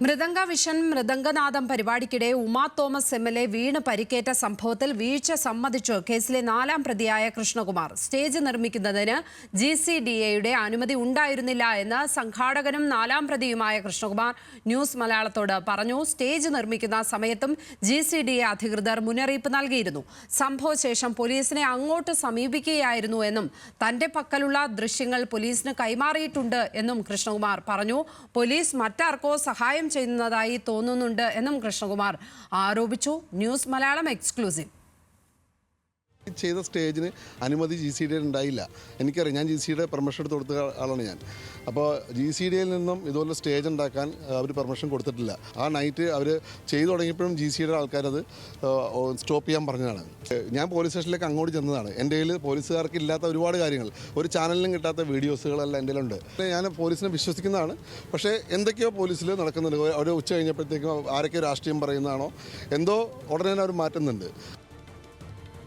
മൃദംഗ vision മൃദംഗനാദം പരിപാടിക്കിടെ Uma Thomas MLA വീണ് പരിക്കേറ്റ സംഭവത്തിൽ വീഴ്ച സമ്മതിച്ചു കേസിലെ 4ാം പ്രതിയായ കൃഷ്ണകുമാർ. സ്റ്റേജ് നിർമ്മിക്കുന്നതിന് GCDAയുടെ അനുമതി ഉണ്ടായിരുന്നില്ല എന്ന് സംഘാടകനും 4ാം പ്രതിയുമായ കൃഷ്ണകുമാർ ന്യൂസ് മലയാളത്തോട് പറഞ്ഞു. സ്റ്റേജ് നിർമ്മിക്കുന്ന സമയത്തും GCDA അധികൃതർ മുന്നറിയിപ്പ് നൽകിയിരുന്നു. സംഭവശേഷം പോലീസിനെ അങ്ങോട്ട് സമീപിക്കുകയായിരുന്നു എന്നും തന്റെ പക്കലുള്ള ദൃശ്യങ്ങൾ പോലീസിന് കൈമാറിയിട്ടുണ്ട് എന്നും കൃഷ്ണകുമാർ പറഞ്ഞു. പോലീസ് മറ്റാർക്കോ സഹായം ചെയ്യുന്നതായി തോന്നുന്നുണ്ട് എന്നും കൃഷ്ണകുമാർ ആരോപിച്ചു. News Malayalam exclusive. ചെയ്ത സ്റ്റേജിന് അനുമതി GCDA ഉണ്ടായില്ല. എനിക്കറിയാം, ഞാൻ GCDA പെർമിഷൻ എടുത്ത് കൊടുത്ത ആളാണ് ഞാൻ. അപ്പോൾ GCDAയിൽ നിന്നും ഇതുപോലെ സ്റ്റേജ് ഉണ്ടാക്കാൻ അവർ പെർമിഷൻ കൊടുത്തിട്ടില്ല. ആ നൈറ്റ് അവർ ചെയ്തു തുടങ്ങിയപ്പോഴും GCDA ആൾക്കാരത് സ്റ്റോപ്പ് ചെയ്യാൻ പറഞ്ഞതാണ്. ഞാൻ പോലീസ് സ്റ്റേഷനിലേക്ക് അങ്ങോട്ട് ചെന്നതാണ്. എൻ്റെ കയ്യിൽ പോലീസുകാർക്ക് ഇല്ലാത്ത ഒരുപാട് കാര്യങ്ങൾ, ഒരു ചാനലിനും കിട്ടാത്ത വീഡിയോസുകളെല്ലാം എൻ്റെ കയ്യിലുണ്ട്. ഞാൻ പോലീസിനെ വിശ്വസിക്കുന്നതാണ്. പക്ഷേ എന്തൊക്കെയോ പോലീസിൽ നടക്കുന്നുണ്ട്. ഒരു ഉച്ച കഴിഞ്ഞപ്പോഴത്തേക്കും ആരൊക്കെയോ രാഷ്ട്രീയം പറയുന്നതാണോ എന്തോ ഉടനെ അവർ മാറ്റുന്നുണ്ട്.